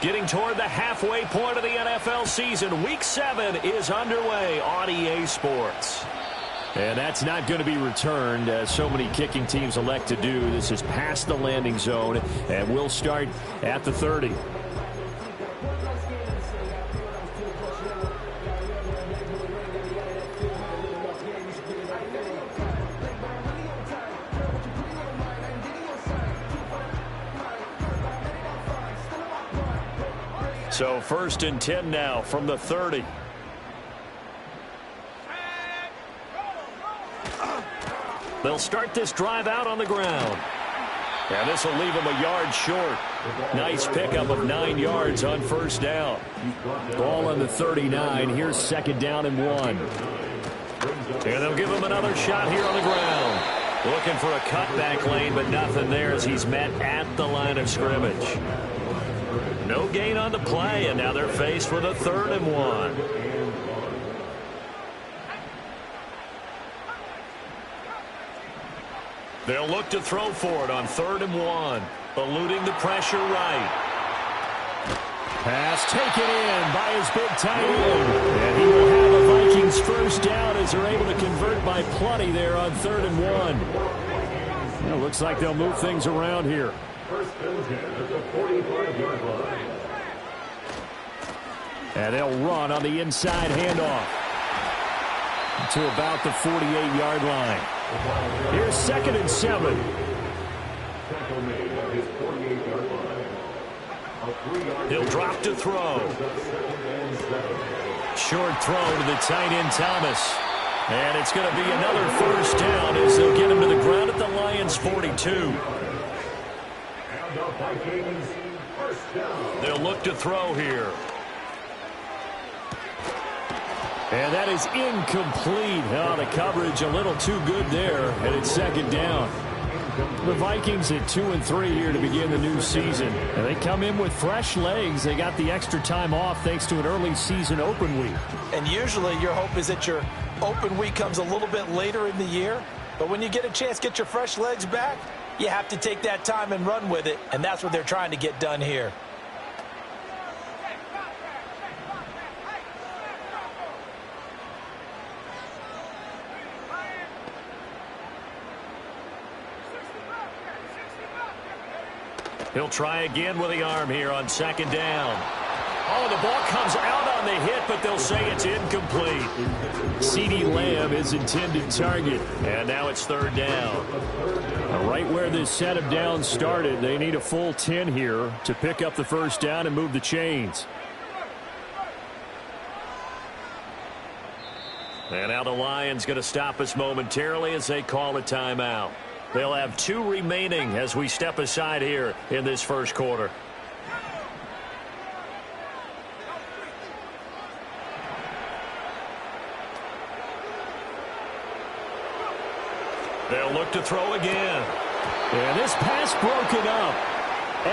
Getting toward the halfway point of the NFL season. Week 7 is underway on EA Sports. And that's not going to be returned, as so many kicking teams elect to do. This is past the landing zone, and we'll start at the 30. So 1st and 10 now from the 30. They'll start this drive out on the ground. And this will leave them a yard short. Nice pickup of 9 yards on 1st down. Ball on the 39. Here's 2nd down and 1. And they'll give him another shot here on the ground. Looking for a cutback lane, but nothing there as he's met at the line of scrimmage. No gain on the play, and now they're faced with a 3rd and 1. They'll look to throw for it on 3rd and 1. Eluding the pressure right. Pass taken in by his big tight end. And he will have a Vikings 1st down as they're able to convert by plenty there on 3rd and 1. Well, looks like they'll move things around here. And they'll run on the inside handoff to about the 48-yard line. Here's 2nd and 7. He'll drop to throw. Short throw to the tight end Thomas. And it's going to be another 1st down as they'll get him to the ground at the Lions' 42. They'll look to throw here. And that is incomplete. Oh, the coverage a little too good there, and it's 2nd down. The Vikings at 2-3 here to begin the new season. And they come in with fresh legs. They got the extra time off thanks to an early season open week. And usually your hope is that your open week comes a little bit later in the year. But when you get a chance to get your fresh legs back, you have to take that time and run with it. And that's what they're trying to get done here. He'll try again with the arm here on 2nd down. Oh, the ball comes out on the hit, but they'll say it's incomplete. CeeDee Lamb is intended target, and now it's 3rd down. Right where this set of downs started, they need a full 10 here to pick up the 1st down and move the chains. And now the Lions going to stop us momentarily as they call a timeout. They'll have 2 remaining as we step aside here in this 1st quarter. They'll look to throw again. And this pass broken up.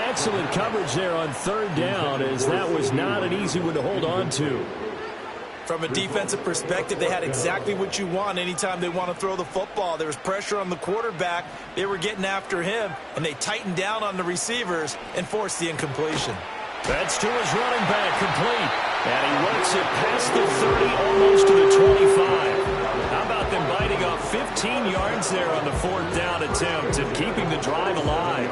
Excellent coverage there on 3rd down, as that was not an easy one to hold on to. From a defensive perspective, they had exactly what you want anytime they want to throw the football. There was pressure on the quarterback. They were getting after him, and they tightened down on the receivers and forced the incompletion. That's to his running back, complete. And he works it past the 30, almost to the 25. How about them biting off 15 yards there on the 4th down attempt and keeping the drive alive?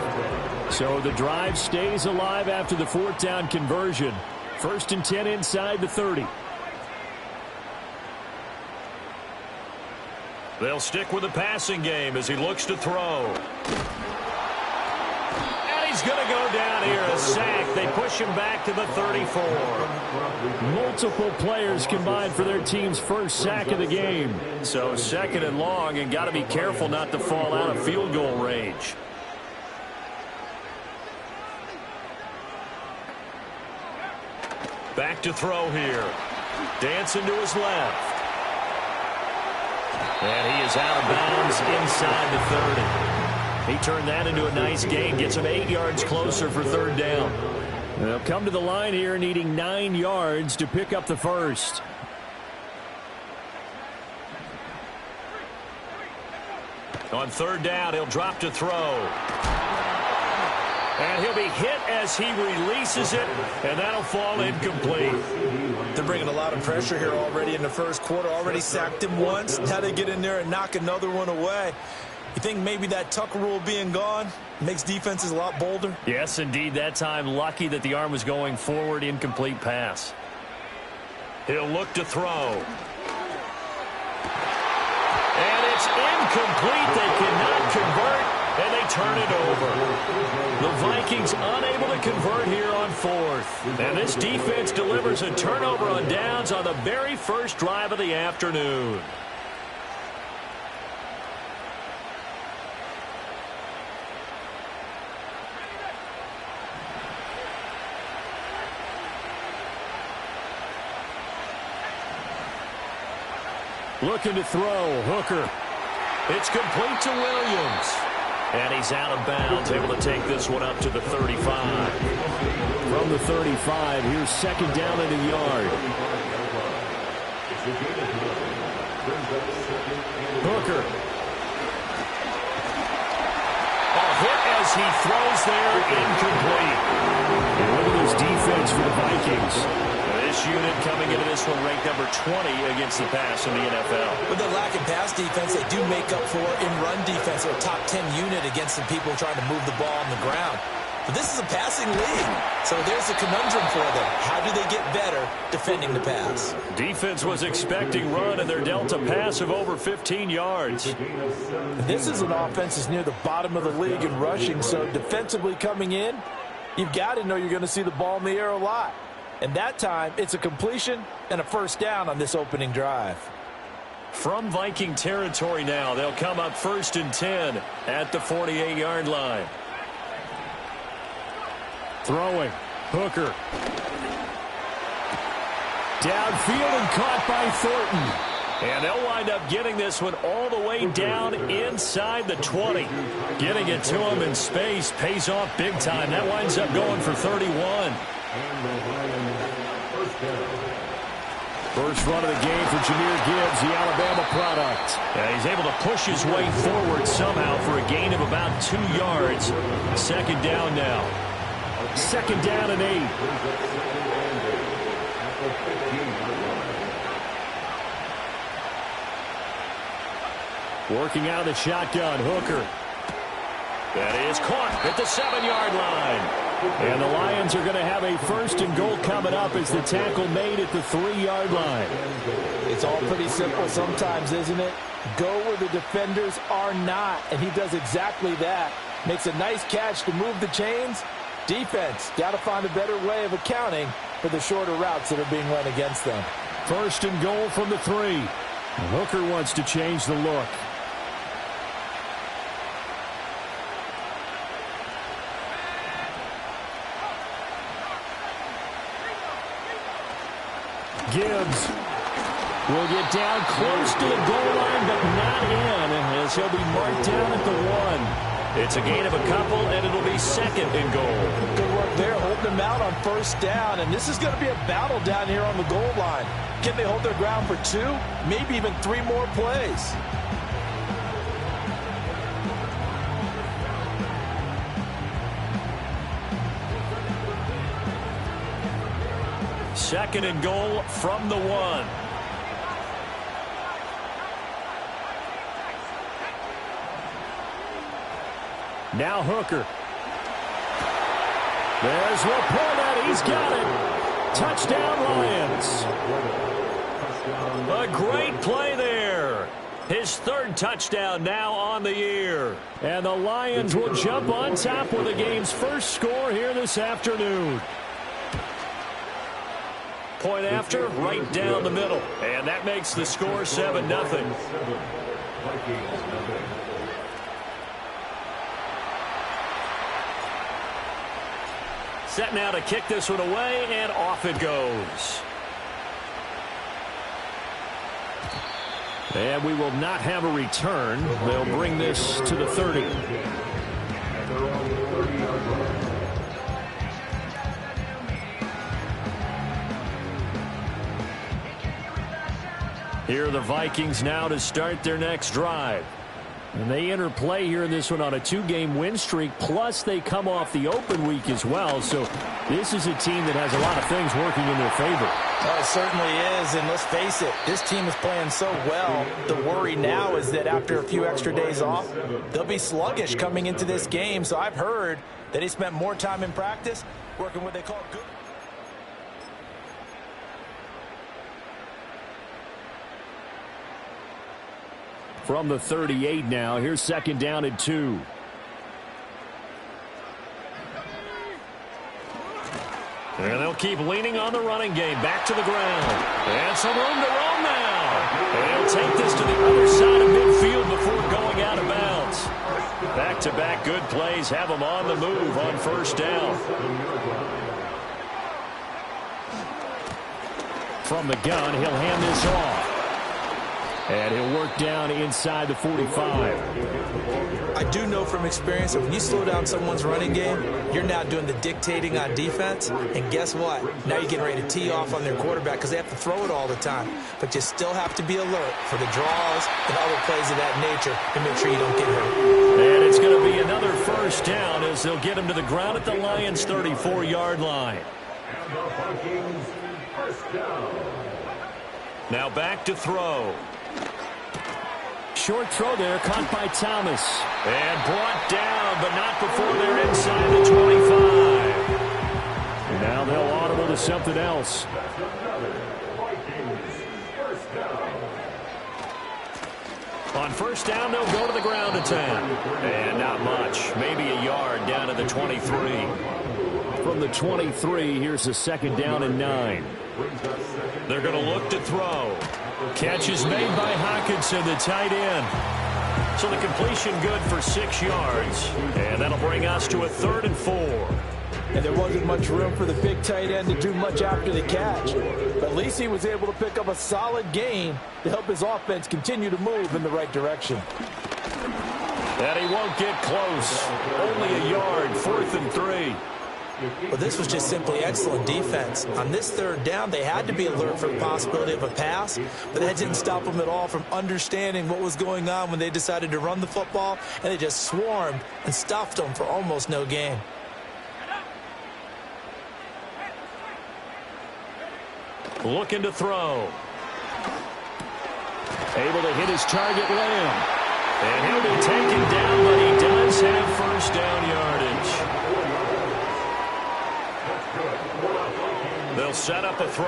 So the drive stays alive after the 4th down conversion. 1st and 10 inside the 30. They'll stick with the passing game as he looks to throw. And he's going to go down here, a sack. They push him back to the 34. Multiple players combined for their team's 1st sack of the game. So 2nd and long, and got to be careful not to fall out of field goal range. Back to throw here. Dancing to his left. And he is out of bounds inside the 30. He turned that into a nice gain. Gets him 8 yards closer for 3rd down. They'll come to the line here needing 9 yards to pick up the 1st. On 3rd down, he'll drop to throw. And he'll be hit as he releases it, and that'll fall incomplete. They're bringing a lot of pressure here already in the first quarter. Already sacked him once. Now they get in there and knock another one away. You think maybe that Tucker rule being gone makes defenses a lot bolder? Yes, indeed. That time, lucky that the arm was going forward. Incomplete pass. He'll look to throw. And it's incomplete. They cannot convert, and they turn it over. The Vikings unable to convert here on fourth. And this defense delivers a turnover on downs on the very first drive of the afternoon. Looking to throw. Hooker. It's complete to Williams. And he's out of bounds, able to take this one up to the 35. From the 35, here's second down and a yard. Hooker. A hit as he throws there, incomplete. And look at this defense for the Vikings. This unit coming into this one ranked number 20 against the pass in the NFL. With the lack of pass defense, they do make up for in run defense. They're a top 10 unit against some people trying to move the ball on the ground. But this is a passing league, so there's a conundrum for them. How do they get better defending the pass? Defense was expecting run, and they're dealt a pass of over 15 yards. This is an offense that's near the bottom of the league in rushing, so defensively coming in, you've got to know you're going to see the ball in the air a lot. And that time, it's a completion and a first down on this opening drive. From Viking territory now, they'll come up 1st and 10 at the 48-yard line. Throwing. Hooker. Downfield and caught by Thornton. And they'll wind up getting this one all the way down inside the 20. Getting it to him in space pays off big time. That winds up going for 31. First run of the game for Jahmyr Gibbs, the Alabama product. Yeah, he's able to push his way forward somehow for a gain of about 2 yards. Second down now. Second down and 8. Working out of the shotgun, Hooker. That is caught at the 7-yard line. And the Lions are going to have a 1st and goal coming up as the tackle made at the 3-yard line. It's all pretty simple sometimes, isn't it? Go where the defenders are not, and he does exactly that. Makes a nice catch to move the chains. Defense, got to find a better way of accounting for the shorter routes that are being run against them. 1st and goal from the 3. Hooker wants to change the look. Gibbs will get down close to the goal line, but not in, as he'll be marked down at the 1. It's a gain of a couple, and it'll be 2nd and goal. Good work there, holding them out on 1st down, and this is going to be a battle down here on the goal line. Can they hold their ground for 2, maybe even 3 more plays? Second and goal from the 1. Now Hooker. There's Laporta. He's got it. Touchdown, Lions. A great play there. His 3rd touchdown now on the year. And the Lions will jump on top with the game's first score here this afternoon. Point after, right down the middle. And that makes the score 7-0. Set now to kick this one away, and off it goes. And we will not have a return. They'll bring this to the 30. Here are the Vikings now to start their next drive. And they enter play here in this one on a 2-game win streak, plus they come off the open week as well. So this is a team that has a lot of things working in their favor. It certainly is, and let's face it, this team is playing so well. The worry now is that after a few extra days off, they'll be sluggish coming into this game. So I've heard that he spent more time in practice working what they call good. From the 38 now, here's 2nd down and 2. And they'll keep leaning on the running game. Back to the ground. And some room to roam now. And they'll take this to the other side of midfield before going out of bounds. Back-to-back good plays have them on the move on 1st down. From the gun, he'll hand this off. And he'll work down inside the 45. I do know from experience that when you slow down someone's running game, you're now doing the dictating on defense. And guess what? Now you're getting ready to tee off on their quarterback because they have to throw it all the time. But you still have to be alert for the draws and other plays of that nature to make sure you don't get hurt. And it's going to be another 1st down as they'll get him to the ground at the Lions' 34-yard line. Now back to throw. Short throw there, caught by Thomas. And brought down, but not before they're inside the 25. And now they'll audible to something else. On 1st down, they'll go to the ground attack. And not much. Maybe a yard down to the 23. From the 23, here's the 2nd down and 9. They're going to look to throw. Catch is made by Hawkinson, the tight end. So the completion good for 6 yards. And that'll bring us to a 3rd and 4. And there wasn't much room for the big tight end to do much after the catch. But at least he was able to pick up a solid gain to help his offense continue to move in the right direction. And he won't get close. Only a yard, 4th and 3. Well, this was just simply excellent defense. On this 3rd down, they had to be alert for the possibility of a pass, but that didn't stop them at all from understanding what was going on when they decided to run the football, and they just swarmed and stuffed them for almost no gain. Looking to throw. Able to hit his target, Lamb. And he'll be taken down, but he does have 1st down yardage. They'll set up a throw.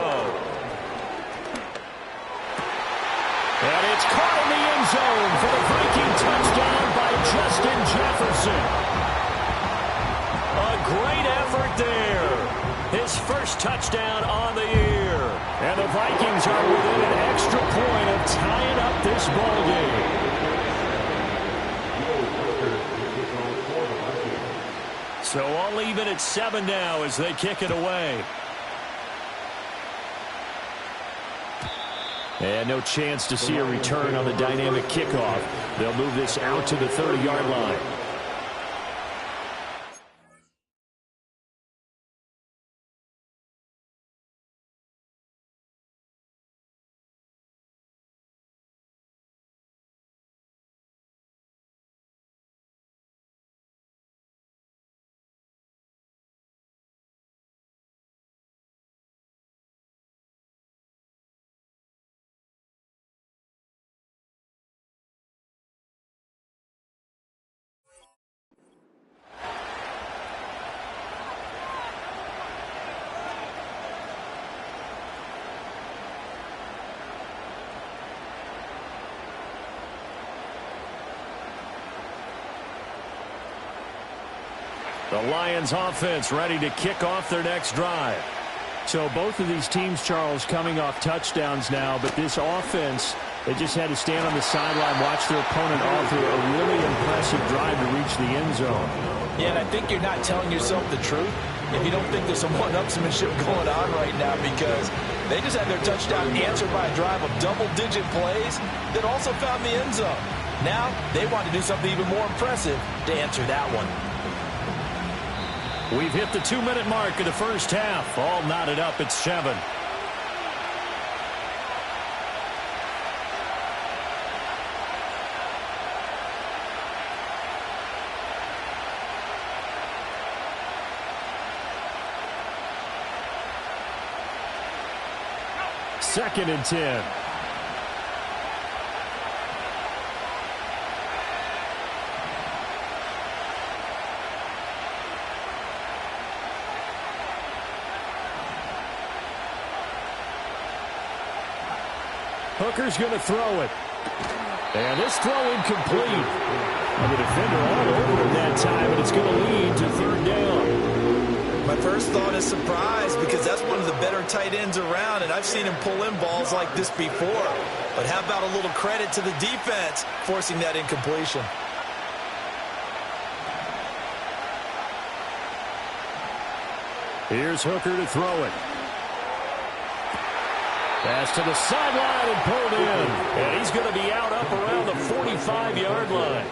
And it's caught in the end zone for the Viking touchdown by Justin Jefferson. A great effort there. His 1st touchdown on the year. And the Vikings are within an extra point of tying up this ball game. So all even at 7 now as they kick it away. And no chance to see a return on the dynamic kickoff. They'll move this out to the 30-yard line. The Lions offense ready to kick off their next drive. So both of these teams, Charles, coming off touchdowns now, but this offense, they just had to stand on the sideline, watch their opponent author a really impressive drive to reach the end zone. Yeah, and I think you're not telling yourself the truth if you don't think there's some one-upsmanship going on right now, because they just had their touchdown answered by a drive of double-digit plays that also found the end zone. Now they want to do something even more impressive to answer that one. We've hit the 2-minute mark of the 1st half. All knotted up at 7. 2nd and 10. Hooker's going to throw it. And this throw incomplete. And the defender all over him that time, and it's going to lead to 3rd down. My first thought is surprise, because that's one of the better tight ends around, and I've seen him pull in balls like this before. But how about a little credit to the defense forcing that incompletion? Here's Hooker to throw it. Pass to the sideline and pulled in. And he's going to be out up around the 45-yard line.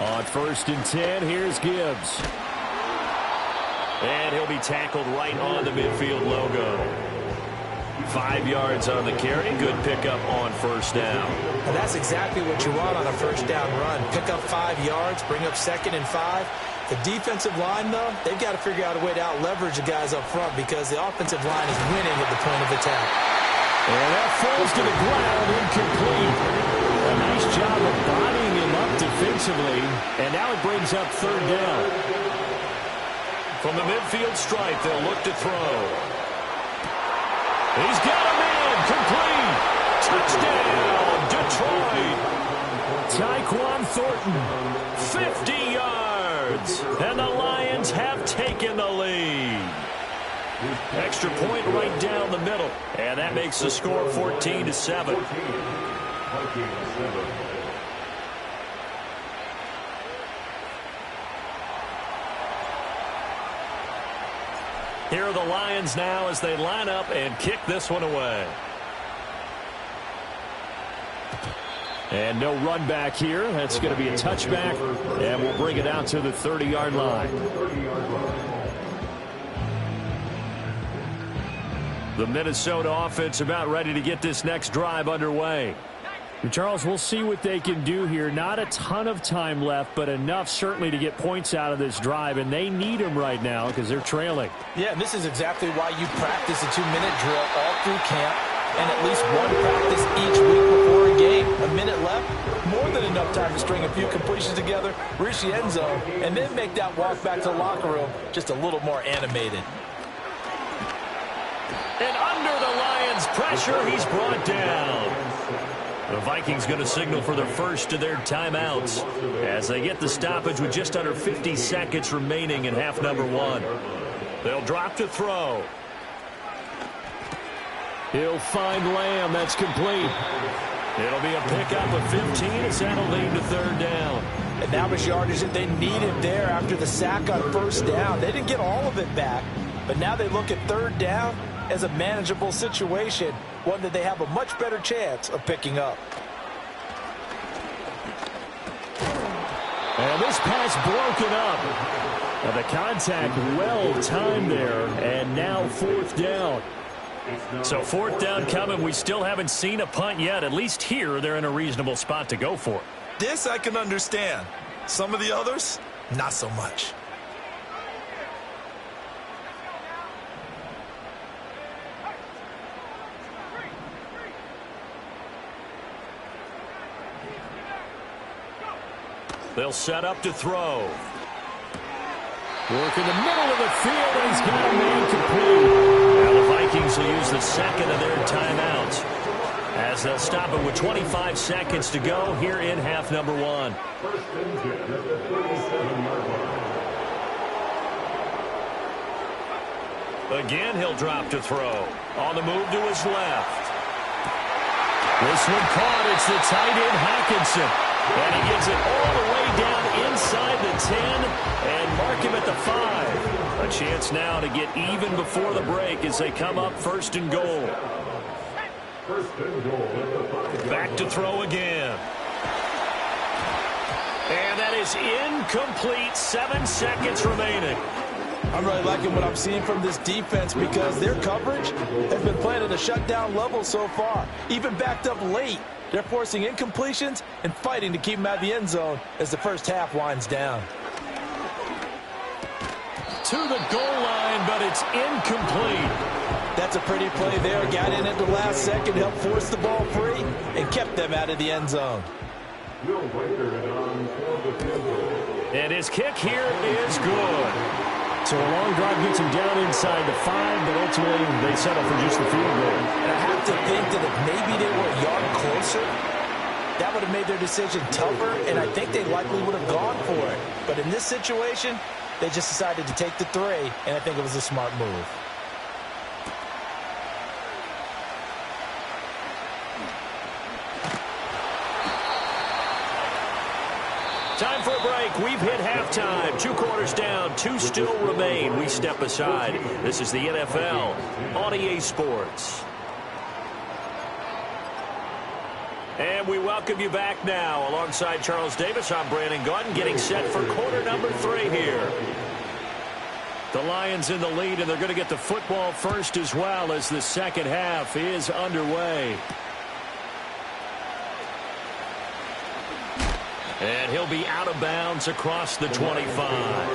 On 1st and 10, here's Gibbs. And he'll be tackled right on the midfield logo. 5 yards on the carry. Good pickup on 1st down. And that's exactly what you want on a 1st down run. Pick up 5 yards, bring up 2nd and 5. The defensive line, though, they've got to figure out a way to out-leverage the guys up front because the offensive line is winning at the point of attack. And that falls to the ground, incomplete. A nice job of bodying him up defensively, and now it brings up 3rd down. From the midfield stripe, they'll look to throw. He's got him in, complete. Touchdown, Detroit. Tyquan Thornton, 50 yards. And the Lions have taken the lead. Extra point right down the middle. And that makes the score 14-7. Here are the Lions now as they line up and kick this one away. And no run back here. That's going to be a touchback. And we'll bring it out to the 30-yard line. The Minnesota offense about ready to get this next drive underway. Charles, we'll see what they can do here. Not a ton of time left, but enough certainly to get points out of this drive, and they need them right now because they're trailing. Yeah, and this is exactly why you practice a 2-minute drill all through camp and at least one practice each week before a game. A minute left, more than enough time to string a few completions together, reach the end zone, and then make that walk back to the locker room just a little more animated. And under the Lions' pressure, he's brought down. The Vikings going to signal for the first of their timeouts as they get the stoppage with just under 50 seconds remaining in half number 1. They'll drop to throw. He'll find Lamb. That's complete. It'll be a pickup of 15 as that'll lead to 3rd down. And now his yardage that they need him there after the sack on 1st down. They didn't get all of it back, but now they look at 3rd down as a manageable situation, one that they have a much better chance of picking up. And this pass broken up. And the contact well timed there, and now 4th down. So 4th down coming. We still haven't seen a punt yet. At least here they're in a reasonable spot to go for it. This I can understand. Some of the others, not so much. They'll set up to throw. Work in the middle of the field, and he's got a man complete. Now the Vikings will use the second of their timeouts as they'll stop it with 25 seconds to go here in half number 1. Again, he'll drop to throw. On the move to his left. This one caught. It's the tight end, Hockenson. And he gets it all the way down inside the 10 and mark him at the 5. A chance now to get even before the break as they come up 1st and goal. Back to throw again. And that is incomplete. 7 seconds remaining. I'm really liking what I'm seeing from this defense because their coverage has been playing at a shutdown level so far. Even backed up late. They're forcing incompletions and fighting to keep them out of the end zone as the first half winds down. to the goal line, but it's incomplete. That's a pretty play there. Got in at the last second, helped force the ball free, and kept them out of the end zone. And his kick here is good. So a long drive gets him down inside the 5, but ultimately they settle for just the field goal. And I have to think that if maybe they were a yard closer, that would have made their decision tougher, and I think they likely would have gone for it. But in this situation, they just decided to take the 3, and I think it was a smart move. Time for a break. We've hit halftime. 2 quarters down. 2 still remain. We step aside. This is the NFL on EA Sports. And we welcome you back now. Alongside Charles Davis, I'm Brandon Gaudin, getting set for quarter number 3 here. The Lions in the lead, and they're going to get the football first as well as the second half is underway. And he'll be out of bounds across the 25.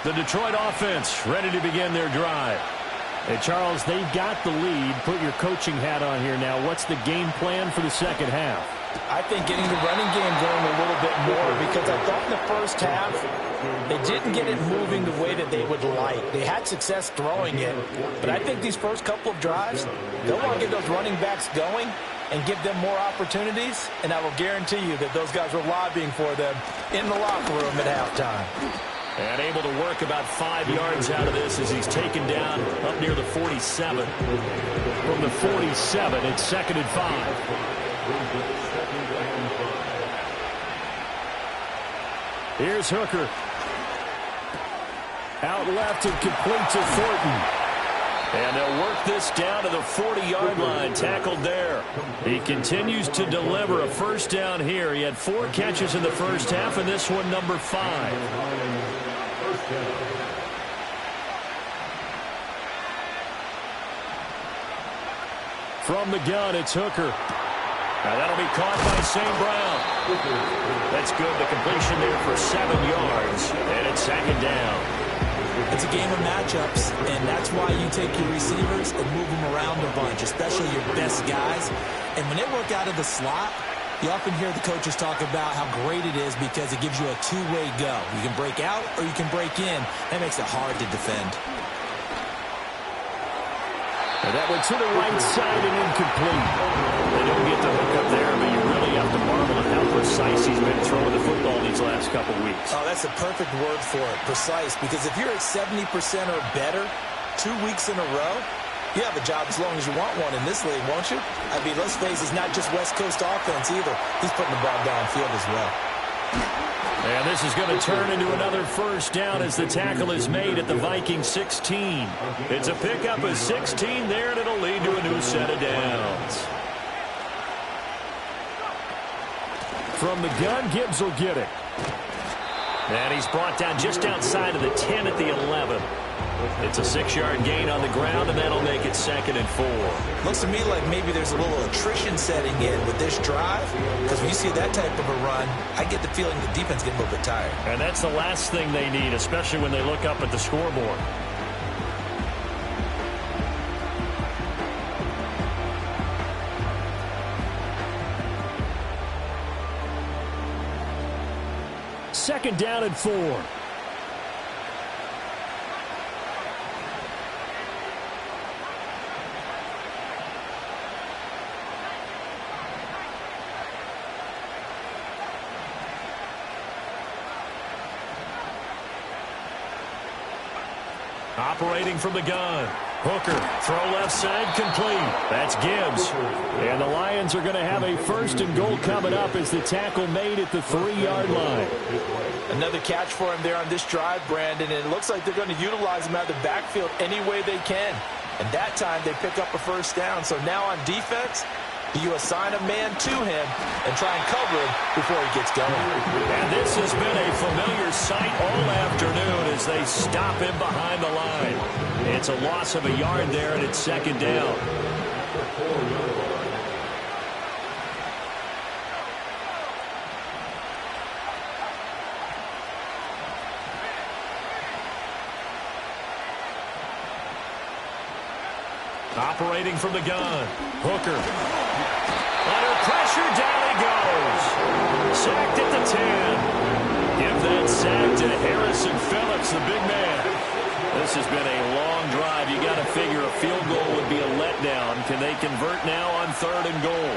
The Detroit offense ready to begin their drive. Hey, Charles, they've got the lead. Put your coaching hat on here now. What's the game plan for the second half? I think getting the running game going a little bit more, because I thought in the first half they didn't get it moving the way that they would like. They had success throwing it, but I think these first couple of drives, they'll want to get those running backs going and give them more opportunities, and I will guarantee you that those guys were lobbying for them in the locker room at halftime. And able to work about 5 yards out of this as he's taken down up near the 47. From the 47, it's 2nd and 5. Here's Hooker. Out left and complete to Thornton. And they'll work this down to the 40-yard line, tackled there. He continues to deliver a first down here. He had 4 catches in the first half, and this one number 5. From the gun, it's Hooker. Now that'll be caught by St. Brown. That's good. The completion there for 7 yards, and it's 2nd down. It's a game of matchups, and that's why you take your receivers and move them around a bunch, especially your best guys. And when they work out of the slot, you often hear the coaches talk about how great it is because it gives you a two-way go. You can break out or you can break in. That makes it hard to defend. And that went to the right side and incomplete. They don't get the hook up there, but you really have to marvel at how precise he's been throwing the football these last couple weeks. Oh, that's a perfect word for it, precise, because if you're at 70% or better 2 weeks in a row, you have a job as long as you want one in this league, won't you? I mean, let's face it, it's not just West Coast offense either. He's putting the ball downfield as well. And this is going to turn into another first down as the tackle is made at the Vikings 16. It's a pickup of 16 there, and it'll lead to a new set of downs. From the gun, Gibbs will get it. And he's brought down just outside of the 10 at the 11. It's a 6-yard gain on the ground, and that'll make it 2nd and 4. Looks to me like maybe there's a little attrition setting in with this drive, because when you see that type of a run, I get the feeling the defense getting a little bit tired. And that's the last thing they need, especially when they look up at the scoreboard. Second down and 4. Operating from the gun. Hooker, throw left side, complete. That's Gibbs. And the Lions are going to have a 1st and goal coming up as the tackle made at the 3-yard line. Another catch for him there on this drive, Brandon, and it looks like they're going to utilize him out of the backfield any way they can. And that time they pick up a first down. So now on defense, you assign a man to him and try and cover him before he gets going. And this has been a familiar sight all afternoon as they stop him behind the line. It's a loss of a yard there, and it's 2nd down. operating from the gun. Hooker. Under pressure, down he goes. Sacked at the 10. Give that sack to Harrison Phillips, the big man. This has been a long drive. You got to figure a field goal would be a letdown. Can they convert now on 3rd and goal?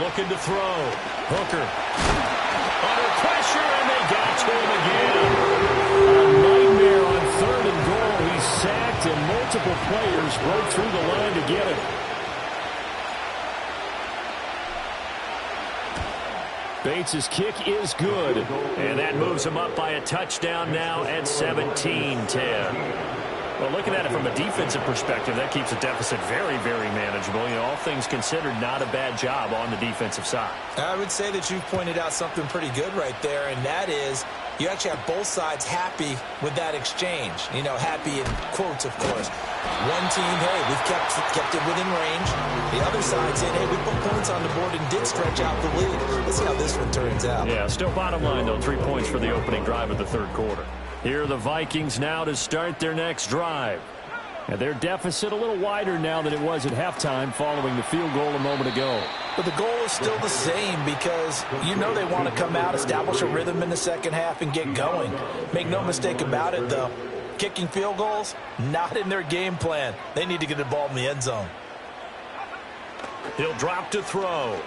Looking to throw. Hooker. Under pressure, and they got to him again. A nightmare on 3rd and goal. He's sacked, and multiple players broke through the line to get him. Bates' kick is good, and that moves him up by a touchdown now at 17-10. Well, looking at it from a defensive perspective, that keeps the deficit very, very manageable. You know, all things considered, not a bad job on the defensive side. I would say that you've pointed out something pretty good right there, and that is you actually have both sides happy with that exchange. You know, happy in quotes, of course. One team, hey, we've kept it within range. The other side saying, hey, we put points on the board and did stretch out the lead. Let's see how this one turns out. Yeah, still bottom line, though, 3 points for the opening drive of the 3rd quarter. Here are the Vikings now to start their next drive. And their deficit a little wider now than it was at halftime following the field goal a moment ago. But the goal is still the same because you know they want to come out, establish a rhythm in the second half, and get going. Make no mistake about it, though. Kicking field goals, not in their game plan. They need to get the ball in the end zone. He'll drop to throw.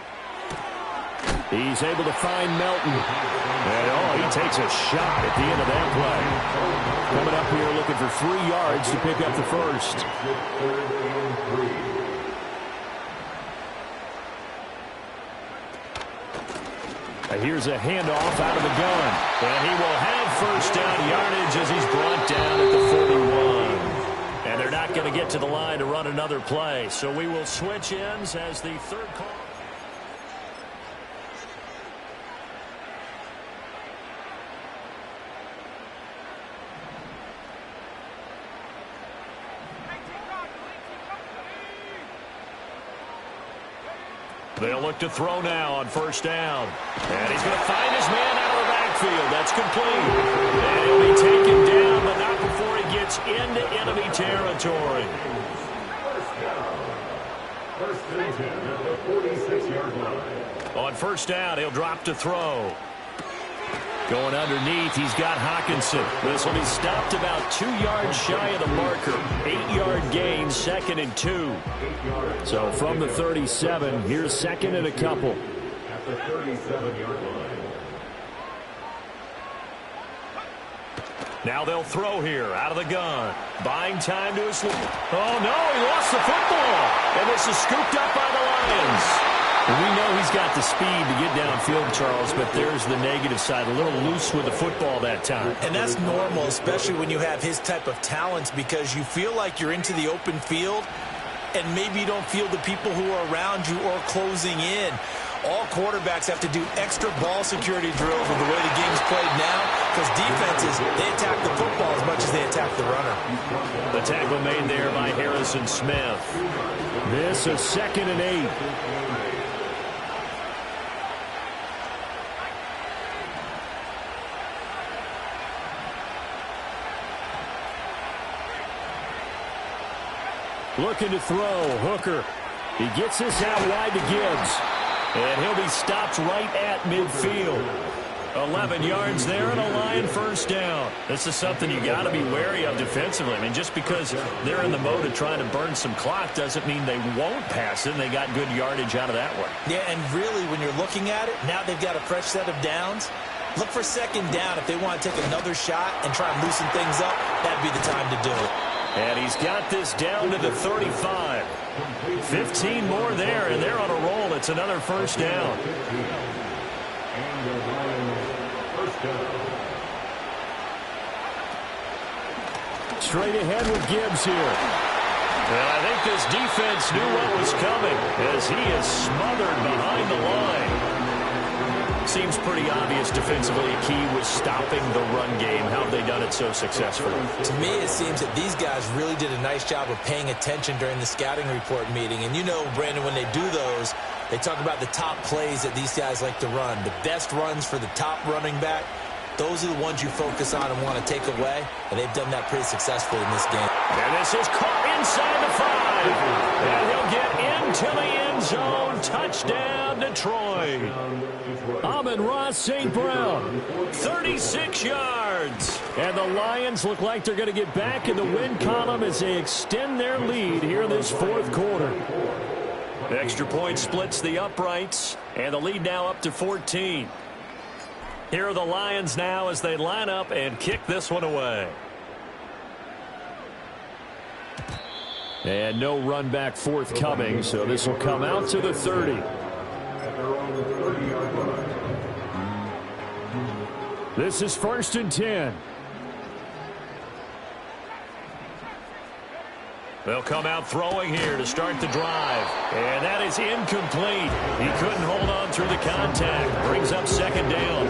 He's able to find Melton. And, he takes a shot at the end of that play. Coming up here looking for 3 yards to pick up the first. Here's a handoff out of the gun. And he will have first down yardage as he's brought down at the 41. And they're not going to get to the line to run another play. So we will switch ends as the 3rd call. They'll look to throw now on first down. And he's going to find his man out of the backfield. That's complete. And he'll be taken down, but not before he gets into enemy territory. First and 10 at the 46-yard line. On first down, he'll drop to throw. Going underneath, he's got Hawkinson. This will be stopped about 2 yards shy of the marker. 8-yard gain, 2nd and 2. So from the 37, here's 2nd and a couple. At the 37-yard line. Now they'll throw here out of the gun. Buying time to his... Oh, no, he lost the football. And this is scooped up by the Lions. We know he's got the speed to get downfield, Charles, but there's the negative side. A little loose with the football that time. And that's normal, especially when you have his type of talents, because you feel like you're into the open field, and maybe you don't feel the people who are around you or closing in. All quarterbacks have to do extra ball security drills with the way the game's played now, because defenses, they attack the football as much as they attack the runner. The tackle made there by Harrison Smith. This is 2nd and 8. Looking to throw, Hooker. He gets this out wide to Gibbs. And he'll be stopped right at midfield. 11 yards there and a Lion first down. This is something you got to be wary of defensively. I mean, just because they're in the mode of trying to burn some clock doesn't mean they won't pass it. And they got good yardage out of that one. Yeah, and really, when you're looking at it, now they've got a fresh set of downs. Look for 2nd down. If they want to take another shot and try and loosen things up, that'd be the time to do it. And he's got this down to the 35. 15 more there, and they're on a roll. It's another first down. Straight ahead with Gibbs here. And I think this defense knew what was coming as he is smothered behind the line. Seems pretty obvious defensively. A key was stopping the run game. How have they done it so successfully? To me, it seems that these guys really did a nice job of paying attention during the scouting report meeting. And you know, Brandon, when they do those, they talk about the top plays that these guys like to run. The best runs for the top running back. Those are the ones you focus on and want to take away. And they've done that pretty successfully in this game. And this is caught inside the 5. And he'll get into the end zone. Touchdown, Detroit. Amon-Ra St. Brown, 36 yards. And the Lions look like they're going to get back in the win column as they extend their lead here in this fourth quarter. Extra point splits the uprights, and the lead now up to 14. Here are the Lions now as they line up and kick this one away. And no run back forthcoming, so this will come out to the 30. This is 1st and 10. They'll come out throwing here to start the drive. And that is incomplete. He couldn't hold on through the contact. Brings up 2nd down.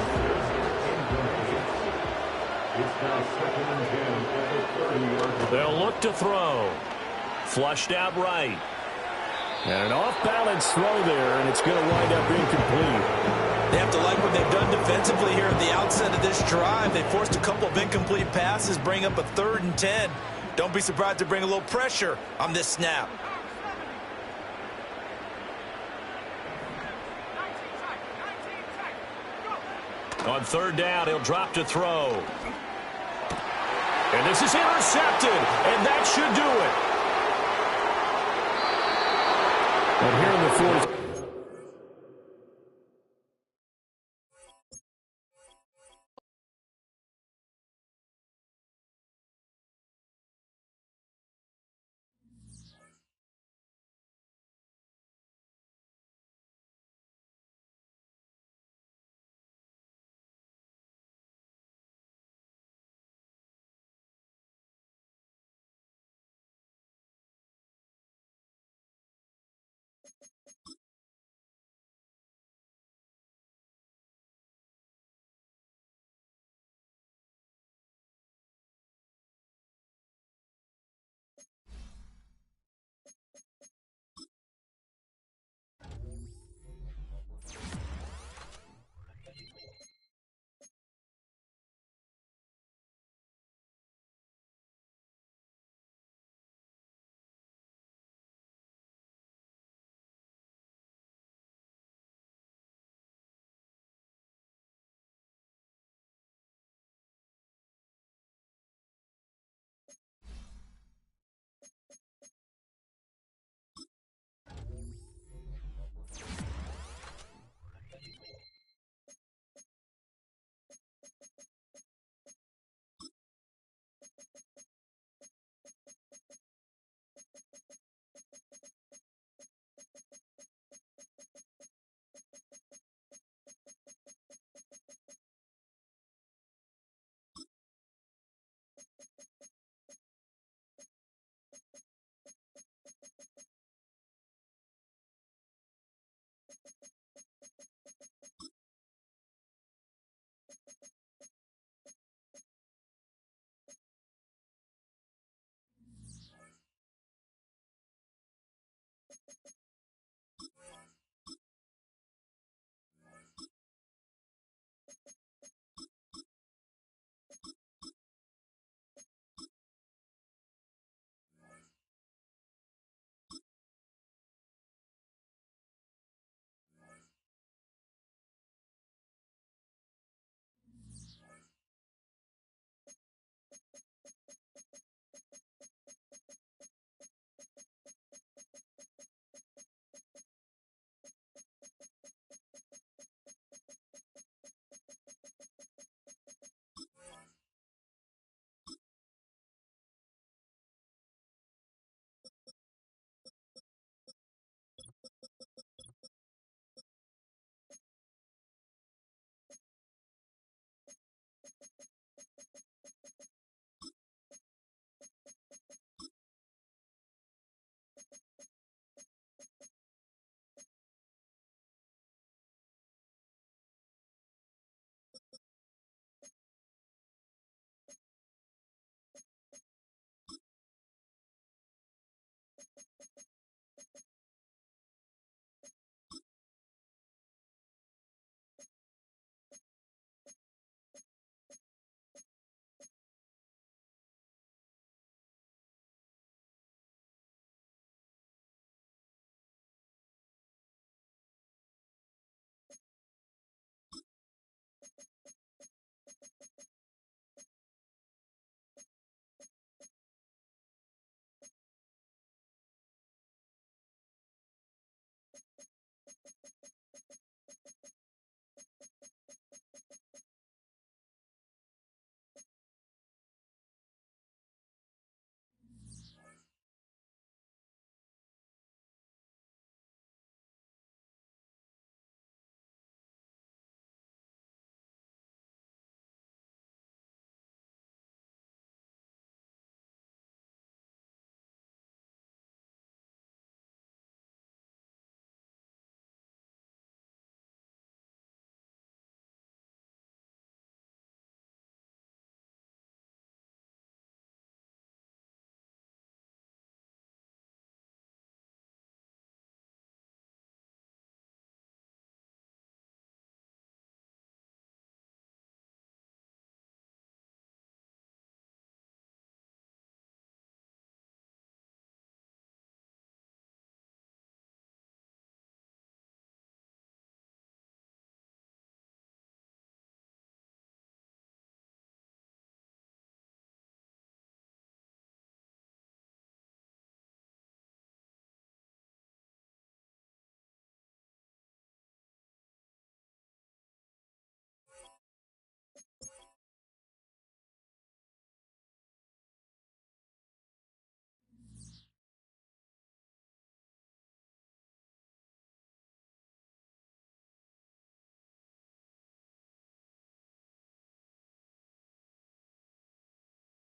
They'll look to throw. Flushed out right. And an off-balance throw there, and it's going to wind up incomplete. They have to like what they've done defensively here at the outset of this drive. They forced a couple of incomplete passes, bring up a 3rd and 10. Don't be surprised to bring a little pressure on this snap. On 3rd down, he'll drop to throw. And this is intercepted, and that should do it. And here in the fourth